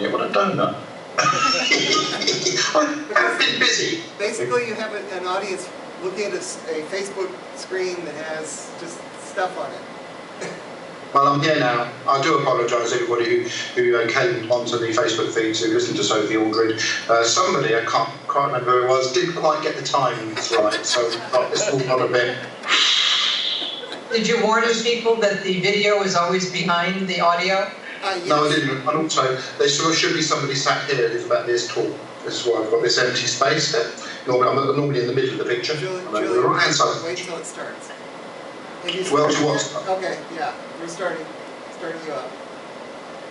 you. What a donut. I've been busy. Basically, you have an audience looking at a Facebook screen that has just stuff on it. Well, I'm here now. I do apologise, everybody who came onto the Facebook feed to listen to Sophie Aldred. Somebody, I can't remember who it was, didn't quite get the times right, so this will not a bit. Did you warn those people that the video is always behind the audio? Yes. No, I didn't. And also, there should be somebody sat here who's about this tall. This is why I've got this empty space there. I'm normally in the middle of the picture. Julie, Right side. wait till it starts. Well, she wants. Okay, yeah, we're starting you up.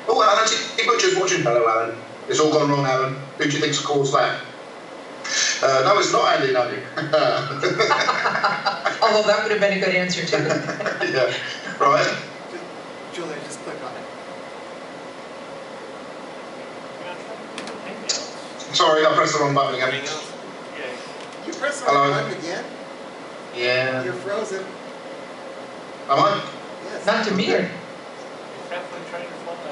Oh, Alan, T. Butcher's watching. Hello, Alan. It's all gone wrong, Alan. Who do you think's caused that? No, it's not Andy Nunny. Although that would have been a good answer too. Yeah, right. Julia, just click on it. Sorry, I pressed the wrong button again. You pressed the wrong button again? Yeah. You're frozen. Am I? Yes. Not to me.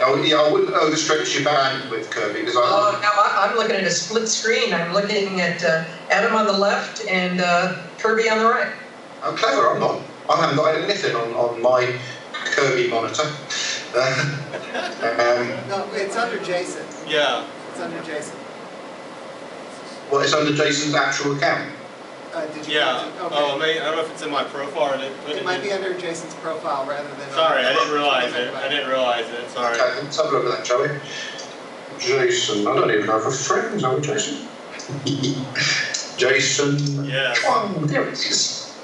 Oh, yeah, I wouldn't overstretch your bandwidth, Kirby, because Oh, no, I'm looking at a split screen. I'm looking at Adam on the left and Kirby on the right. I'm clever, I'm not. I haven't got anything on my Kirby monitor. No, it's under Jason. Yeah. It's under Jason. Well, it's under Jason's actual account. Did you? Yeah. Okay. Oh, I don't know if it's in my profile or it. It might be under Jason's profile rather than. Sorry, I didn't realize it. I didn't realize it. Sorry. Okay, let's have a look at that, shall we? Jason, I don't even know if we're friends, are we, Jason? Jason. Yeah. Oh, there it is.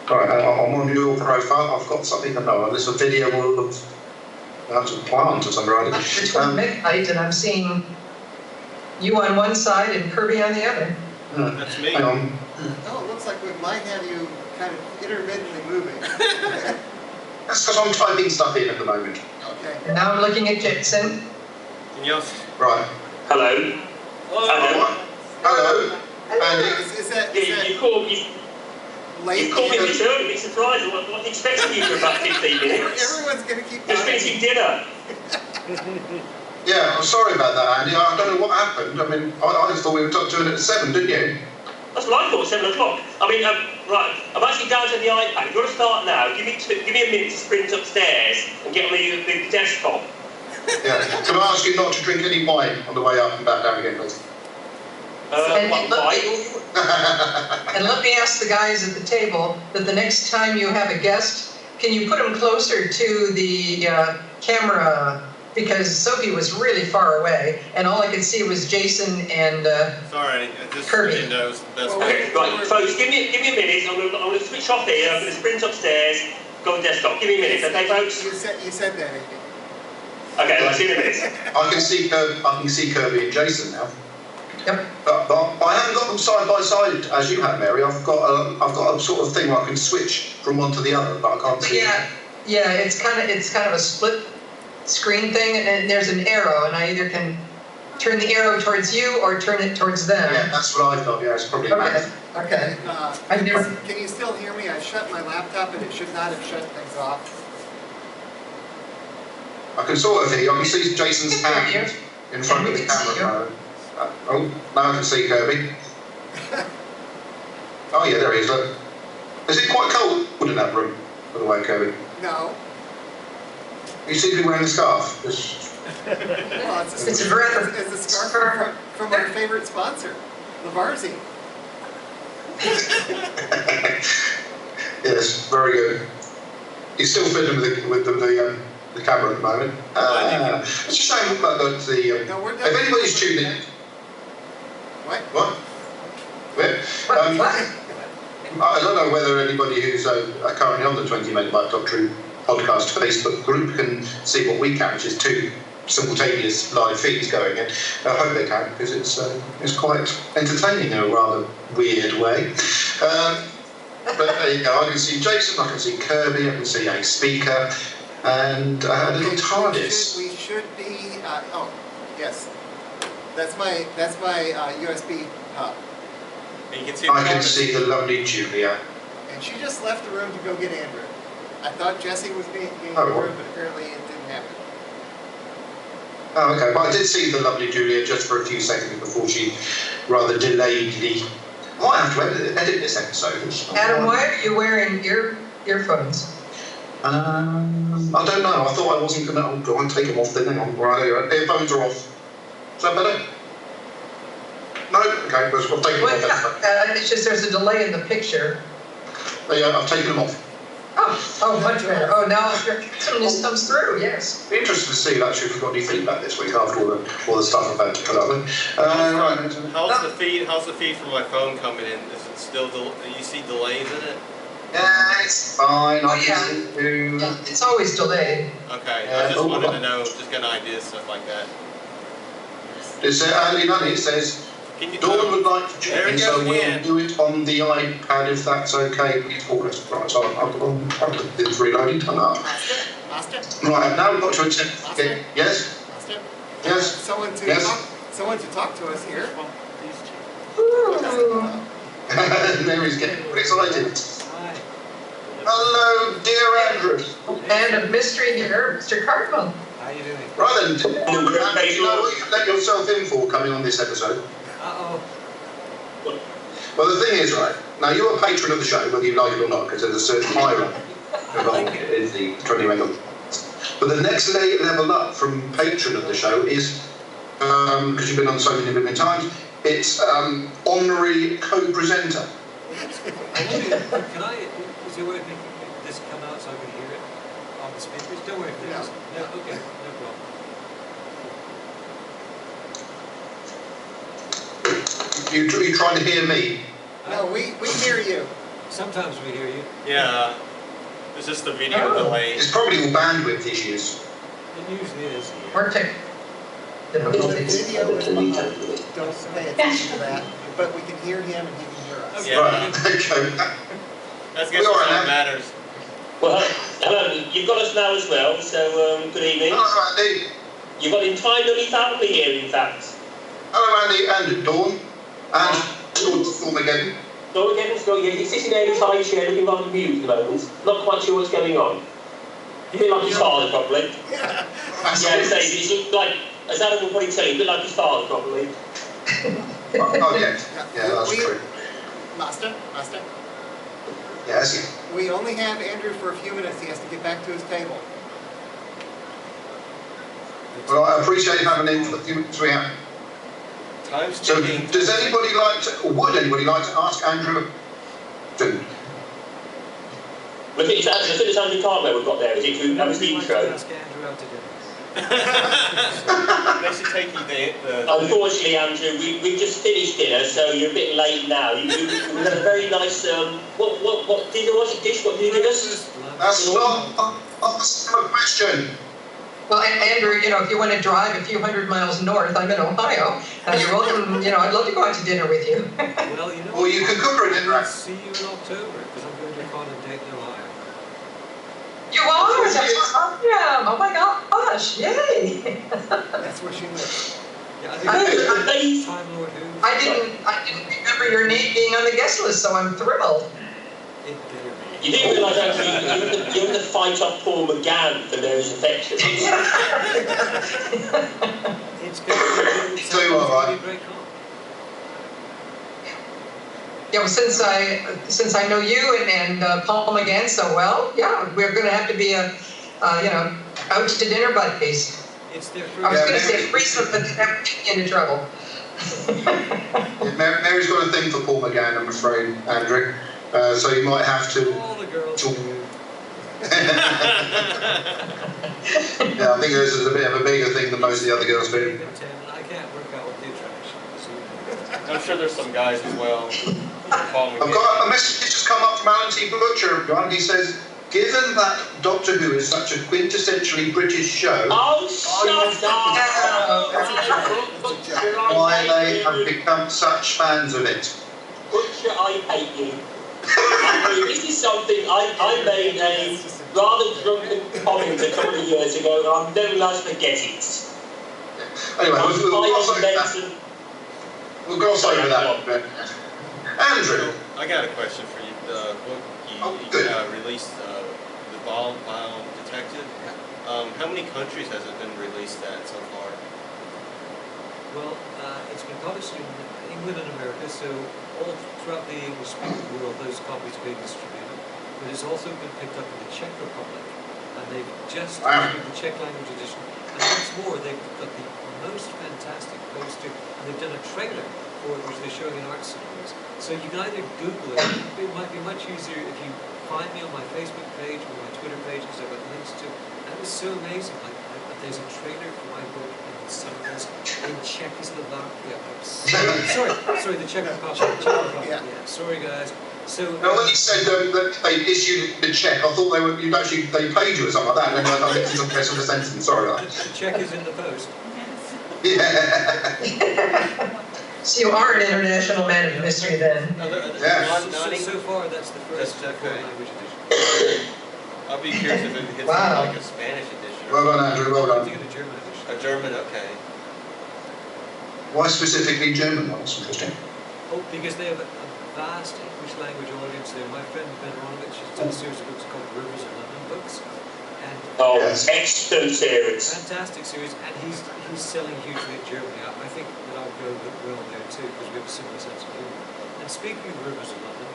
Alright, I'm on your profile. I've got something to know. This is a video of how to plant or something like It's one megabyte, and I'm seeing you on one side and Kirby on the other. That's me. Hang on. Oh, it looks like we might have you kind of intermittently moving. That's because I'm typing stuff in at the moment. Okay. And now I'm looking at Jason. Yes. Right. Hello. Oh, hello. Andy. Is that You called me late? a bit early, a bit surprised. I wasn't expecting you for about 15 minutes. Everyone's going to keep Just finishing dinner. Yeah, I'm sorry about that, Andy. I don't know what happened. I mean, I just thought we were doing it at 7, didn't you? That's what I thought, 7 o'clock. I mean, right, I'm actually down to the iPad. If you want to start now, give me a minute to sprint upstairs and get on the desktop. Yeah. Can I ask you not to drink any wine on the way up and back down again, please? And Why? let me ask the guys at the table that the next time you have a guest, can you put them closer to the camera? Because Sophie was really far away, and all I could see was Jason and Sorry, I just Kirby. didn't know it was the best Okay, right, folks, give me a minute. I'm going to switch off here. I'm going to sprint upstairs, go on the desktop. Give me a minute, okay, folks? You said that, Andy. Okay, well, see you in a minute. I can see Kirby and Jason now. Yep. But I haven't got them side by side as you have, Mary. I've got a sort of thing where I can switch from one to the other, but I can't see. Yeah, it's kind of a split screen thing, and there's an arrow, and I either can turn the arrow towards you or turn it towards them. Yeah, that's what I thought. Yeah, it's probably Okay. Okay. Can you still hear me? I shut my laptop and it should not have shut things off. I can sort of hear you. I can see Jason's hand in front of the camera. Oh, now I can see Kirby. Oh yeah, there he is. Look. Is it quite cold in that room, by the way, Kirby? No. You seem to be wearing a scarf. Well, It's a breath. It's a scarf from our favorite sponsor, Lavarzi. Yes, very good. He's still fiddling with the camera at the moment. It's a shame about the. No, we're done. If anybody's tuning in. What? Where? I don't know whether anybody who's currently on the 20 Megabyte Doctrine podcast Facebook group can see what we can, which is 2 simultaneous live feeds going in. I hope they can, because it's quite entertaining in a rather weird way. But there you go. I can see Jason, I can see Kirby, I can see a speaker, and a little TARDIS. We should be. Oh, yes. That's my USB hub. And you can see I can see the lovely Julia. And she just left the room to go get Andrew. I thought Jesse was being in the Oh, room, but apparently it didn't happen. Oh, okay. But I did see the lovely Julia just for a few seconds before she rather delayedly. I might have to edit this episode. Adam, why are you wearing earphones? I don't know. I thought I wasn't going to. Oh, go on, take them off then. Hang on. Right, earphones are off. Is that better? No? Okay, we'll take them off. It's just there's a delay in the picture. Yeah, I've taken them off. Oh, much better. Oh, now this comes through, yes. Be interested to see actually if we've got any feedback this week after all the stuff I'm about to put up with. Right. How's the feed? How's the feed from my phone coming in? Is it still? You see delays in it? Yeah, it's fine. Oh, yeah, it's always delayed. Okay, I just wanted to know, just get an idea, stuff like that. It's Andy Nunny. It says Dawn would like to join, so we'll do it on the iPad if that's okay. Please call us. Right, so it's reloading. Turn up. Master? Right, now we've got to attempt. Okay. Yes? Master? Yes? Someone to talk to us here. Ooh. Mary's getting excited. Hello, dear Andrew. And a mystery here, Mr. Cartmel. How you doing? Right then, you know what you let yourself in for coming on this episode? Uh-oh. Well, the thing is, right, now you're a patron of the show, whether you like it or not, because there's a certain hierarchy involved in the 20 Regal. But the next level up from patron of the show is, because you've been on so many different times, it's honorary co-presenter. Is there a way to make this come out so I can hear it on the speakers? Don't worry, no, okay, no problem. You trying to hear me? No, we hear you. Sometimes we hear you. Yeah, it's just the video delay. It's probably all bandwidth issues. It usually is. Or tech The difficulties. video is don't pay attention to that, but we can hear him and he can hear us. Yeah. Right, okay. That's what matters. Well, hello, you've got us now as well, so good evening. Hello, Andy. You've got the entire Nunny family here, in fact. Hello, Andy and Dawn. And Dawn again. Dawn again, he's sitting there in his high chair looking rather amused at the moment. Not quite sure what's going on. You feel like his father, probably. Yeah. Yeah, he's like, as Adam will probably tell you, a bit like his father, probably. Oh, yes. Yeah, that's true. Master? Yes. We only have Andrew for a few minutes. He has to get back to his table. Well, I appreciate having him for the few minutes we have. Time's So, ticking. would anybody like to ask Andrew? I think it's Andrew Cartmel we've got there, is it? That was the intro. Ask Andrew out to dinner. They should take you the Unfortunately, Andrew, we've just finished dinner, so you're a bit late now. We had a very nice, what dinner was it, dish? What did you give us? That's not a question. Well, Andrew, if you want to drive a few hundred miles north, I'm in Ohio. You're welcome. I'd love to go out to dinner with you. Well, Or you can cook her a dinner. I'll see you in October, because I'm going to go on a date in Ohio. You are? That's awesome. Oh my gosh. Yay. That's where she lives. Yeah, I think Time Lord Who. I didn't remember your name being on the guest list, so I'm thrilled. It better be. You do realise, actually, you're in the fight off Paul McGann for those affections. It's going to be So you are, right? a great call. Yeah, well, since I know you and Paul McGann so well, yeah, we're going to have to be out to dinner buddies. It's their I was first. going to say threesome, but that would get you into trouble. Mary's got a thing for Paul McGann, I'm afraid, Andrew. So you might have to. All the girls to- do. Yeah, I think this is a bit of a bigger thing than most of the other girls do. I can't work out what the attraction is. I'm sure there's some guys as well. Call me. I've got a message just come up from Alan T. Butcher, everyone. He says, given that Doctor Who is such a quintessentially British show, Oh, shut up! why they have become such fans of it. Butcher, I hate you. I mean, this is something I made a rather drunken comment a couple of years ago, and I've never realised to forget it. Anyway, we'll gloss over that. Andrew. I got a question for you. The book you released, The Bound Detective. How many countries has it been released at so far? Well, it's been published in England and America, so all throughout the English-speaking world, those copies are being distributed. But it's also been picked up in the Czech Republic, and they've just issued the Czech language edition. And what's more, they've got the most fantastic poster, and they've done a trailer for it, which they're showing in art cinemas. So you can either Google it. It might be much easier if you find me on my Facebook page or my Twitter page, because I've got links to. And it was so amazing. Like there's a trailer for my book in cinemas in Czechoslovakia. Sorry, the Czech Republic. Yeah, sorry guys. So now, when you said that they issued the check, I thought they paid you or something like that, and then I mixed some of the sentence. Sorry. The check is in the post. Yeah. So you are an international man of mystery then. Yeah. So far, that's the first foreign language edition. I'll be curious if it gets Wow. like a Spanish edition. Well done, Andrew. Well I done. think a German edition. A German, okay. Why specifically German? That's interesting. Oh, because they have a vast English language audience there. My friend Ben Ronovich has done a series of books called Rivers of London Books. And Oh, Yes. excellent series. fantastic series, and he's selling hugely in Germany. I think that I'll go well there too, because we have a similar sense of humour. And speaking of Rivers of London,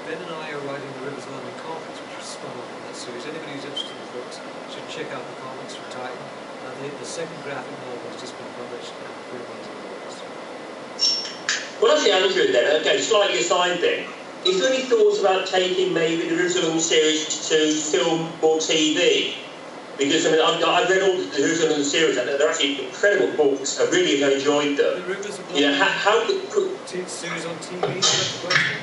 Ben and I are writing the Rivers of London comics, which are spun off from that series. Anybody who's interested in the books should check out the comics from Titan. The second graphic novel has just been published, and the third one's in the works. Well, actually, Andrew, then, okay, slightly aside then. Is there any thoughts about taking maybe the Rivers of London series to film or TV? Because, I mean, I've read all the Rivers of London series, and they're actually incredible books. I really have enjoyed them. The Rivers of You know, London how series on TV, is that the question?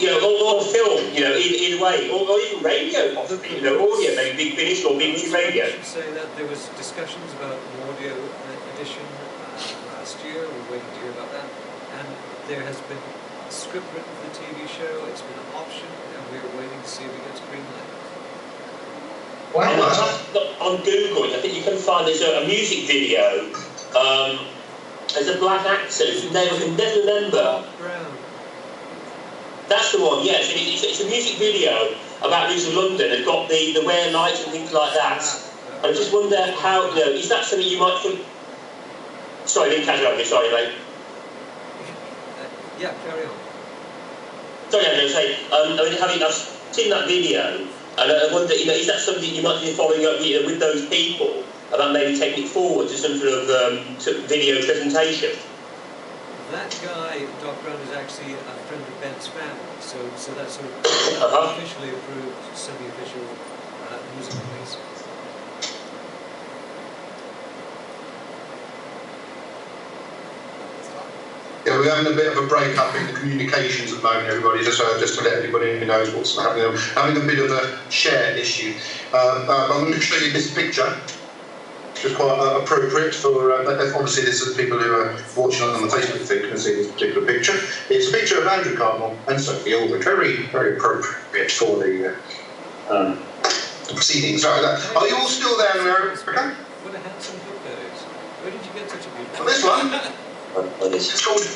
you know, or film, you know, either way, or even radio, possibly, you know, audio, maybe Big Finish or BBC Radio. I should say that there was discussions about an audio edition last year. We're waiting to hear about that. And there has been a script written for the TV show. It's been an option, and we're waiting to see if it gets greenlit. Wow. On Google, I think you can find there's a music video. There's a black actor whose name I can never remember. Brown. That's the one, yes. It's a music video about Rivers of London. It's got the wear lights and things like that. And I just wonder how, you know, is that something you might think? Sorry, I didn't catch it up. Sorry, mate. Yeah, carry on. Sorry, I was going to say, I mean, I've seen that video, and I wonder, you know, is that something you might be following up, you know, with those people about maybe taking it forward to some sort of video presentation? That guy, Doc Brown, is actually a friend of Ben's family, so that's sort of officially approved, semi-official music release. Yeah, we're having a bit of a break-up in the communications at the moment, everybody, just to let everybody who knows what's happening. I'm having a bit of a share issue. I'm going to show you this picture, which is quite appropriate for, obviously this is the people who are watching on the Facebook thing can see this particular picture. It's a picture of Andrew Cartmel and Sophie Aldrich, very, very appropriate for the proceedings. Are you all still there in America? What a handsome book that is. Where did you get such a beautiful... For this one? It's called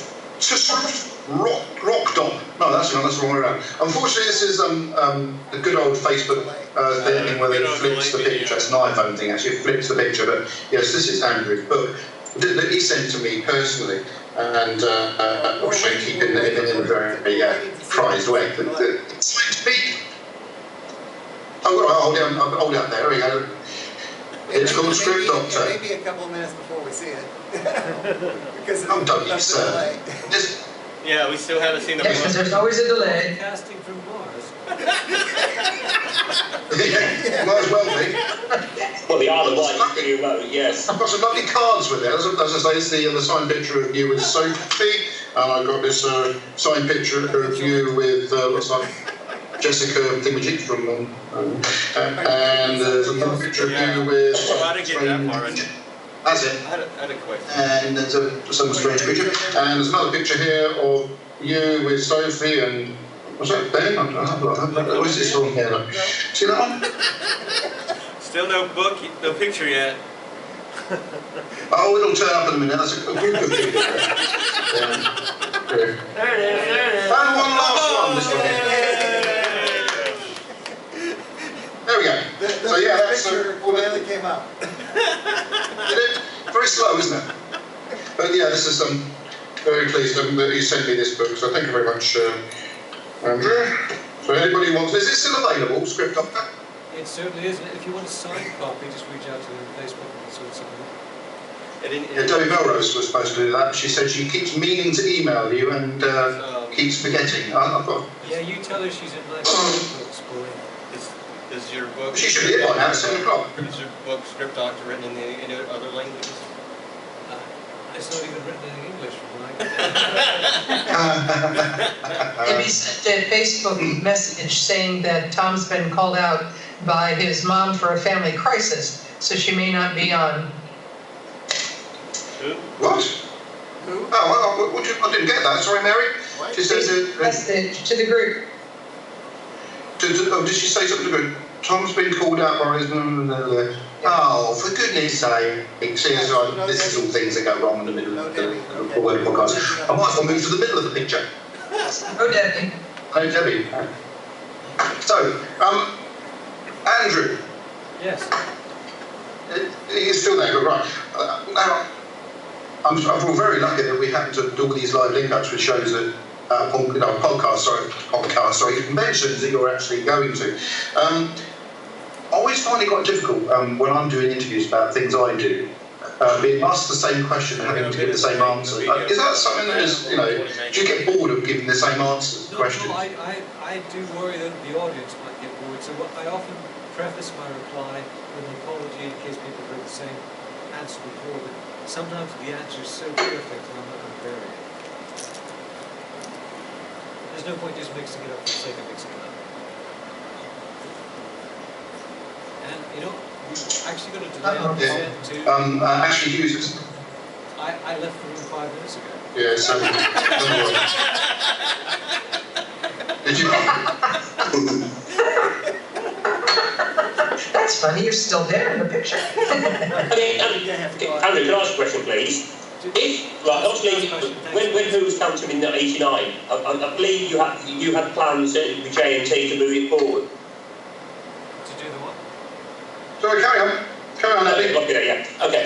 Rock Dog. No, that's the wrong way around. Unfortunately, this is the good old Facebook thing where it flips the picture. It's an iPhone thing, actually. It flips the picture. But yes, this is Andrew's book that he sent to me personally. And I'm sure you keep it in a very prized way. But it's meant to be. Oh, hold it there we go. It's called Script Doctor. Maybe a couple of minutes before we see it. Because don't you, sir. Yeah, we still haven't seen the Yes, because there's always a delay. Casting from Mars. Might as well be. Well, the Isle of Wight is pretty remote, yes. I've got some lovely cards with it. As I say, it's the signed picture of you with Sophie, and I've got this signed picture of you with looks like Jessica Thingamajig from and there's another picture of you with. I didn't get that far. That's it. I had a question. And there's some strange picture, and there's another picture here of you with Sophie and. What's that, Ben? What is this on here? Look. See that one? Still no book, no picture yet. Oh, it'll turn up in a minute. That's a group of people. There it is. And one last one. This one here. There we go. So yeah, that's picture finally came out. Did it? Very slow, isn't it? yeah, this is very pleased that you sent me this book, so thank you very much, Andrew. So anybody wants, is it still available, Script Doctor? It certainly is. If you want a signed copy, just reach out to them on Facebook and sort something. Yeah, Debbie Melrose was supposed to do that. She said she keeps meaning to email you and keeps forgetting. Yeah, you tell her she's in my books, boy. Is your book? She should be in one now at 7 o'clock. Is your book Script Doctor written in any other languages? It's not even written in English from what I can Debbie sent a Facebook message saying that Tom's been called out by his mom for a family crisis, so she may not be on. Who? What? Who? Oh, I didn't get that. Sorry, Mary. What? She says Message to the group. did she say something to the group? Tom's been called out by his... Oh, for goodness sake. See, this is all things that go wrong in the middle of the podcast. I might as well move to the middle of the picture. Oh, Debbie. Hey, Debbie. So, Andrew. Yes. He's still there, but right. Now, I feel very lucky that we happen to do all these live link-ups with shows that, conventions that you're actually going to. I always find it quite difficult when I'm doing interviews about things I do, being asked the same question and having to give the same answer. Is that something that is, do you get bored of giving the same answers to questions? No, I do worry that the audience might get bored, so I often preface my reply with an apology in case people heard the same answer before, but sometimes the answer is so perfect and I'm not going to vary it. There's no point just mixing it up for the sake of mixing it up. And we've actually got a delay on the set too. Ashley Hughes. I left the room 5 minutes ago. Yeah, so. Did you? That's funny, you're still there in the picture. Andrew, can I ask a question, please? Obviously, when Who's come to in 89, I believe you had plans with JMT to move it forward. To do the what? Sorry, carry on, Eddie. Yeah. Okay.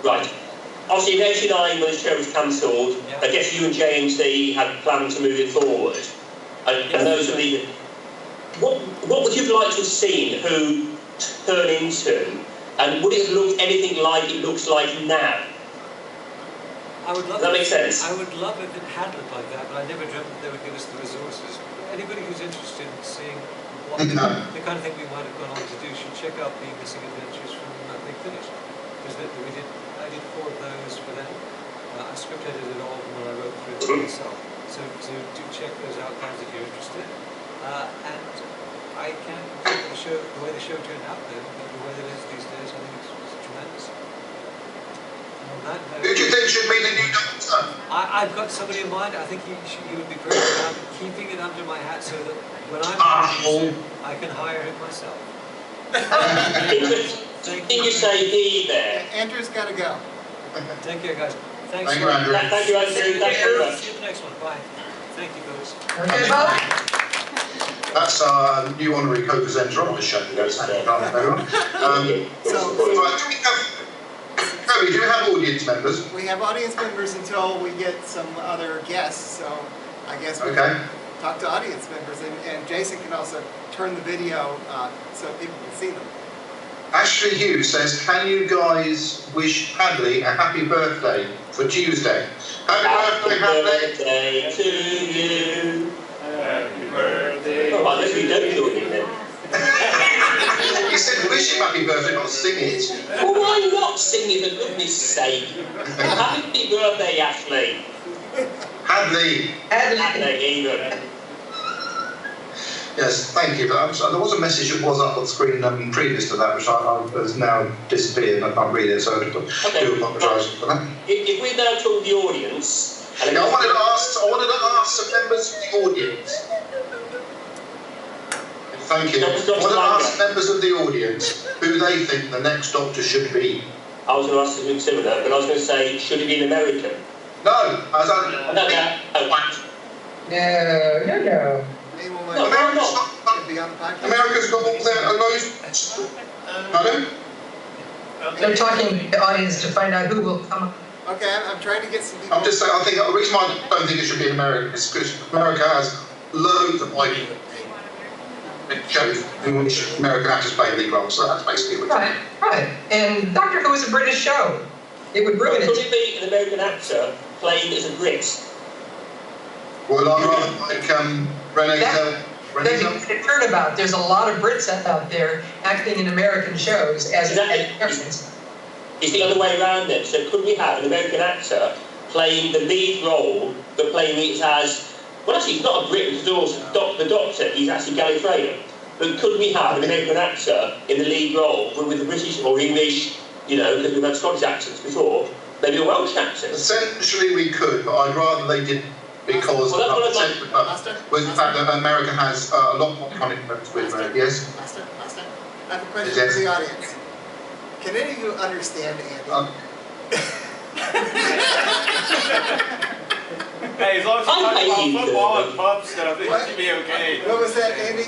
Right. Obviously, in 89, when the show was cancelled, Yeah. I guess you and JMT had planned to move it forward. And those are the... What would you have liked to have seen Who turn into? And would it have looked anything like it looks like now? Does that make sense? I would love if it had looked like that, but I never dreamt that they would give us the resources. Anybody who's interested in seeing what the kind of thing we might have gone on to do should check out the Missing Adventures from Big Finish. Because I did 4 of those for them. I script edited all of them when I wrote through it myself. So do check those out, guys, if you're interested. And I can't compare the way the show turned out then, the way it is these days. I think it's tremendous. Who do you think should be the new Doctor? I've got somebody in mind. I think he would be great. I'm keeping it under my hat so that when I'm I can hire him myself. Did you say he there? Andrew's got to go. Take care, guys. Thanks. Thank you, Andrew. Thank you, Andrew. Thank you very much. See you in the next one. Bye. Thank you, folks. Okay, bye. That's our new honorary co-presenter on the show. Everyone. Do we have audience members? We have audience members until we get some other guests, so I guess we Okay. can talk to audience members. And Jason can also turn the video so people can see them. Ashley Hughes says, can you guys wish Hadley a happy birthday for Tuesday? Happy birthday, Hadley! To you. Happy birthday. Oh, I guess we don't do it then. He said wish him happy birthday, not sing it. Well, why not sing it, for goodness sake? Happy birthday, Ashley. Hadley! Ashley, even. Yes, thank you. There was a message that was up on screen previous to that, which has now disappeared. I can't read it, so I do apologise for that. If we now told the audience... Yeah, I wanted to ask some members of the audience. Thank you. I wanted to ask members of the audience who they think the next Doctor should be. I was going to ask something similar, but I was going to say, should it be an American? No, I was No. Anyone No, why not? can be on the podcast. America's got all their nose. Pardon? They're talking to the audience to find out who will come Okay, I'm trying to get some people. I'm just saying, I think the reason why I don't think it should be in America is because America has loads of IP shows in which American actors play lead roles, so that's basically what Right, right. And Doctor Who is a British show. It would ruin Could it. it be an American actor playing as a Brit? Well, I'd rather like Renee That'd be a turnabout. There's a lot of Brits out there acting in American shows as Americans. It's the other way around then. So could we have an American actor playing the lead role, but playing it as, well actually he's not a Brit, because also the Doctor, he's actually Gallifreyan. But could we have an American actor in the lead role with a British or English, you know, because we've had Scottish accents before, maybe a Welsh accent? Essentially we could, but I'd rather they did, because well, was the fact that America has a lot more connections with yes? Master, I have a question Yes. for the audience. Can any of you understand Andy? Hey, as long as you're talking about football and pub stuff, it What? should be okay. What was that, Andy?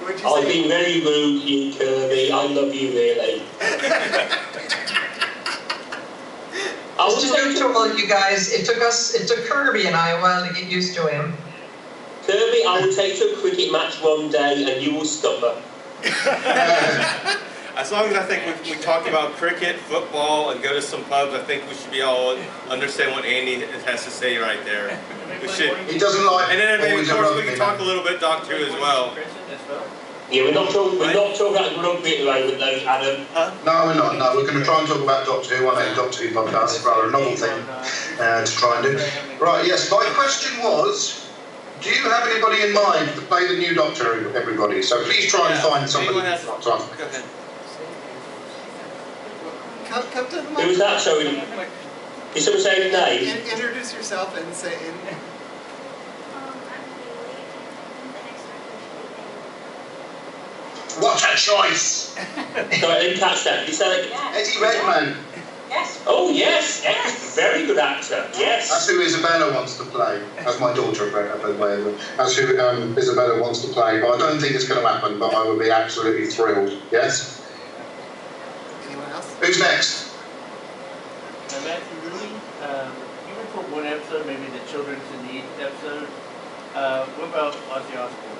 What'd you I've say? been very rude, you Kirby. I love you really. I It's was too saying new to all you guys. It took Kirby and I a while to get used to him. Kirby, I will take you to a cricket match one day and you will stop As long as I think we talk about cricket, football, and go to some pubs, I think we should be all understand what Andy has to say right there. We should. He doesn't like. And then maybe, of always course, we rugby, can talk a man. little bit Doctor Who as well. Yeah, we're not talking about rugby at the moment though, Adam. No, we're not. No, we're going to try and talk about Doctor Who on a Doctor Who podcast. It's rather a novel thing to try and do. Right, yes, my question was, do you have anybody in mind to play the new Doctor, everybody? So please try and find somebody. Anyone has- Go ahead. Come to the Who was that? Sorry. Did someone say the name? Introduce yourself and say. What a choice! Sorry, I didn't catch that. Did you say that? Eddie Redmayne. Yes. Oh yes, very good actor. Yes. That's who Isabella wants to play. That's my daughter, by the way. That's who Isabella wants to play. But I don't think it's going to happen, but I would be absolutely thrilled. Yes? Anyone else? Who's next? Matthew Rooney, even for one episode, maybe the Children's in Need episode, what about Ozzy Osbourne?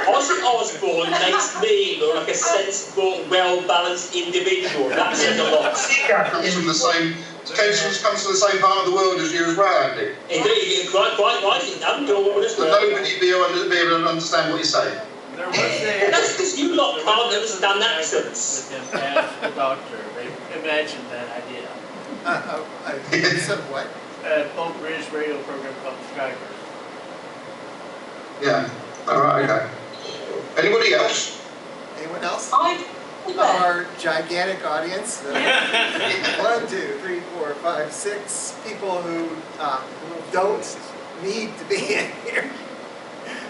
Ozzy Osbourne makes me look like a sensible, well-balanced individual. That says a lot. Comes from the same part of the world as you as well, Andy. Indeed, quite right. I'm doing as So well. nobody be able to understand what you're saying. There was a... That's because you lot can't understand accents. With him as the Doctor. They imagined that idea. So what? Old British radio program called Strikers. Yeah. All right. Okay. Anybody else? Anyone else? I Our gigantic audience. 1, 2, 3, 4, 5, 6 people who don't need to be in here.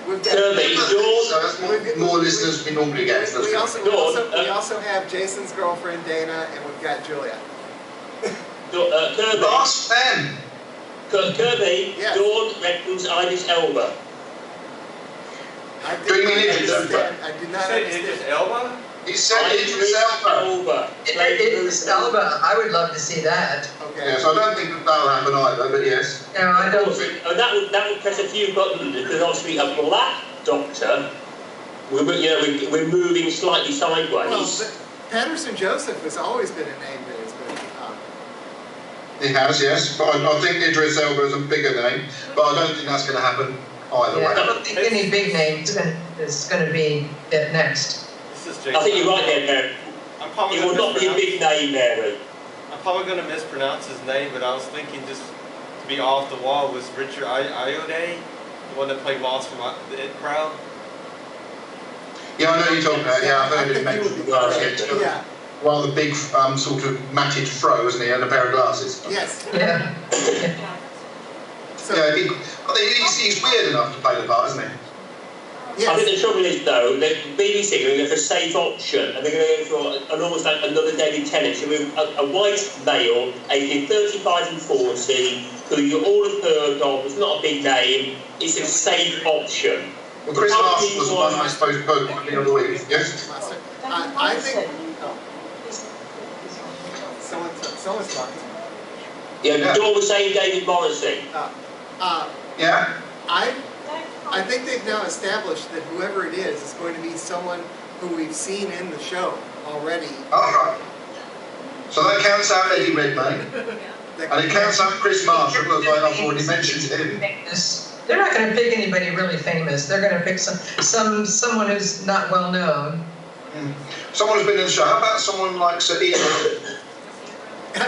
We've got Kirby, So that's more listeners we normally get. we also have Jason's girlfriend Dana, and we've got Julia. Kirby, Ask them. Kirby, Yes. Dawn reckons Idris Elba. I Do you mean did Idris not Elba? understand. I did not Say Idris understand. Elba? He said Idris Elba. It's Elba. I would love to see that. Okay. Yes, I don't think that'll happen either, but yes. No, I don't. And that would press a few buttons because obviously a black Doctor. We're moving slightly sideways. Well, but Patterson Joseph has always been a name that has been. He has, yes. But I think Idris Elba is a bigger name, but I don't think that's going to happen either Yeah, I way. don't think any big name is going to be next. This is Jason. I think you're right there, Mary. I'm probably It will gonna not be a big name, Mary. I'm probably going to mispronounce his name, but I was thinking just to be off the wall was Richard Iode, the one that played Moss from the It Crowd. Yeah, I know you're talking about. Yeah, I've heard it mentioned. Yeah. Rather big, sort of matted fro, isn't he, and a pair of glasses. Yes. Yeah. So, Yeah, he's weird enough to play the part, isn't he? yes. I think the trouble is though, the BBC are going to go for a safe option, and they're going to go for almost like another David Tennant, so a white male, aged 35 and 40, who you all have heard of. It's not a big name. It's a safe option. Well, Chris Larson was the one I suppose put the other week. Yes. I think Someone's talking. Yeah, the door was saying David Morrissey. Yeah? I think they've now established that whoever it is going to be someone who we've seen in the show already. All right. So that counts out Eddie Redmayne. And it counts out Chris Marshall, as I've already mentioned him. They're not going to pick anybody really famous. They're going to pick someone who's not well known. Someone who's been in the show. How about someone like Sir Ian?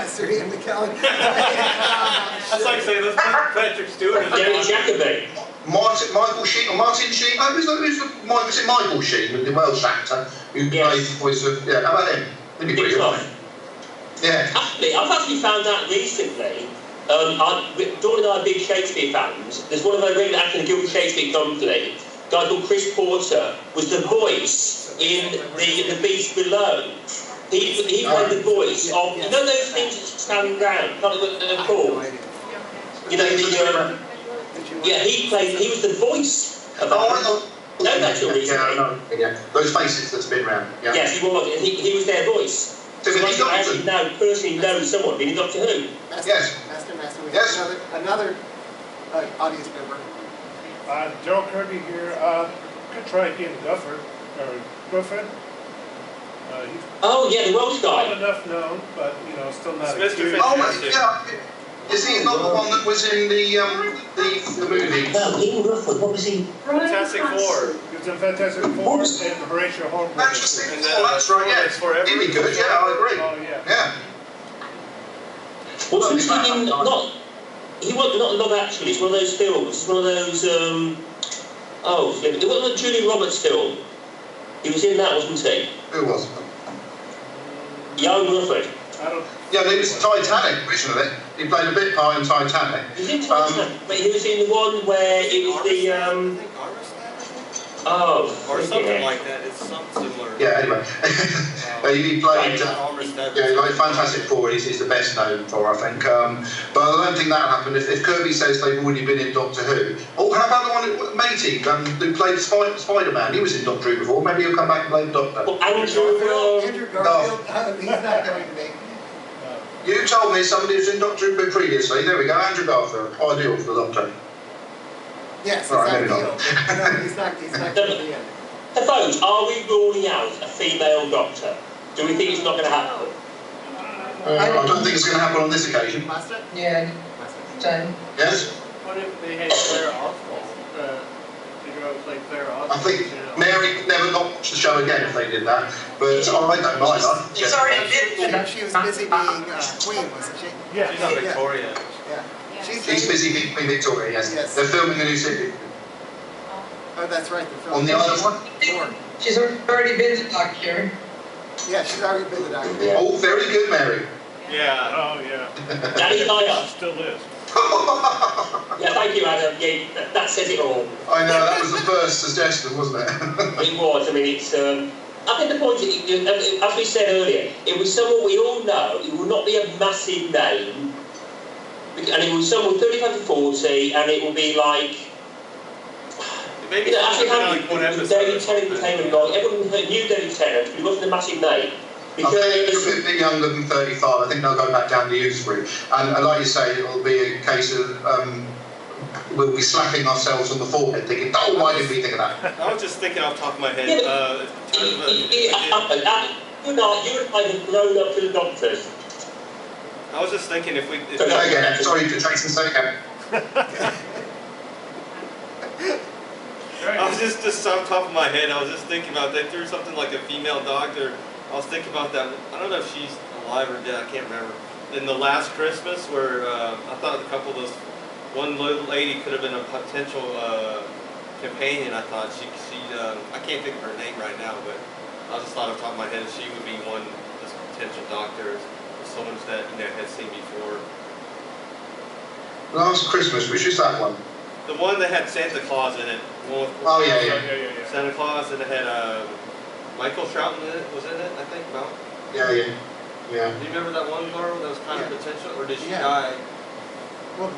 Sir Ian McKellen. That's like saying let's put Patrick Stewart in Derek there. Jacobi. Michael Sheen, or Martin Sheen. Oh, was it Michael Sheen, the Welsh actor, who played the voice of... Yeah, how about him? That'd be pretty good. Yeah. Actually, I've actually found out recently, Dawn and I are big Shakespeare fans. There's one of our regular actors in the Guild Shakespeare Company, a guy called Chris Porter, was the voice in the Beast Below. He played the voice of, you know those things that stand round, not what they're called? You know, he was the voice of that. No, that's your reason. Yeah, those faces that's been around. Yeah. Yes, he was, and he was their voice. So I actually now personally know someone being Doctor Who. Yes. Master, we Yes. have another audience member. Joe Kirby here. Could try Ian Gufford, or Griffin. Oh yeah, the Welsh guy. Not enough known, but still not. It's Mr. Oh, Fantastic. yeah. Is he not the one that was in the movie? No, Ian Grufford, what was he? Fantastic Four. He was in Fantastic Four and Horatio Hornblower. Fantastic Four, that's right, yeah. He'd be good, yeah, I agree. Oh yeah. Yeah. Well, he was not Love Actually. It's one of those films. It's one of those. It wasn't a Julie Roberts film. He was in that, wasn't he? Who was? Young Grufford. I don't. Yeah, he was Titanic originally. He played a bit part in Titanic. He was in Titanic, but he was in the one where it was the Or something like that. It's something similar. Yeah, anyway. He played, like Fantastic Four, he's the best known for, I think. But I don't think that'll happen. If Kirby says they've already been in Doctor Who. Oh, how about the one, Matey, who played Spider-Man? He was in Doctor Who before. Maybe he'll come back and play the Doctor. Well, Andrew Garfield, he's not going to be. You told me somebody was in Doctor Who previously. There we go, Andrew Garfield. Ideal for the Doctor. Yes, All right, it's maybe ideal. No, he's not going to be in. Folks, are we ruling out a female Doctor? Do we think it's not going to happen? I don't think it's going to happen on this occasion. Master? Yeah. Time. Yes? What if they had Claire Oswald? To go play Claire Oswald? I think Mary never got to the show again if they did that. But I don't mind. She's already been. She was busy being Queen, wasn't she? Yeah. She's not Victoria. Yeah. She's busy being Queen Victoria, yes. Yes. They're filming a new series. Oh, that's right. The film. On the island one? She's already been the Doctor. Yeah, she's already been the Doctor. Oh, very good, Mary. Yeah. Oh yeah. Danny Dyer. Still is. Yeah, thank you, Adam. Yeah, that says it all. I know, that was the first suggestion, wasn't it? It was. I mean, it's. I think the point is, as we said earlier, it was someone we all know. It will not be a massive name, and it was someone 35 to 40, and it will be like. Maybe Actually, like one episode. David Tennant became a guy. Everyone knew David Tennant, but he wasn't a massive name. I think they're a bit younger than 35. I think they'll go back down the youth route. And like you say, it'll be a case of we'll be slapping ourselves on the forehead thinking, oh, why didn't we think of that? I was just thinking off the top of my head. You and I have grown up to the Doctors. I was just thinking if we. Sorry for Jason Statham. I was just off the top of my head. I was just thinking about they threw something like a female doctor. I was thinking about that. I don't know if she's alive or dead. I can't remember. In the Last Christmas, where I thought a couple of those, one little lady could have been a potential companion. I thought she I can't think of her name right now, but I just thought off the top of my head that she would be one this potential doctor, someone that had seen before. Last Christmas, which is that one? The one that had Santa Claus in it. Oh yeah. Santa Claus, and it had Michael Troughton in it. Was in it? I think about. Yeah. Do you remember that one girl that was kind of potential, or did she die? Well,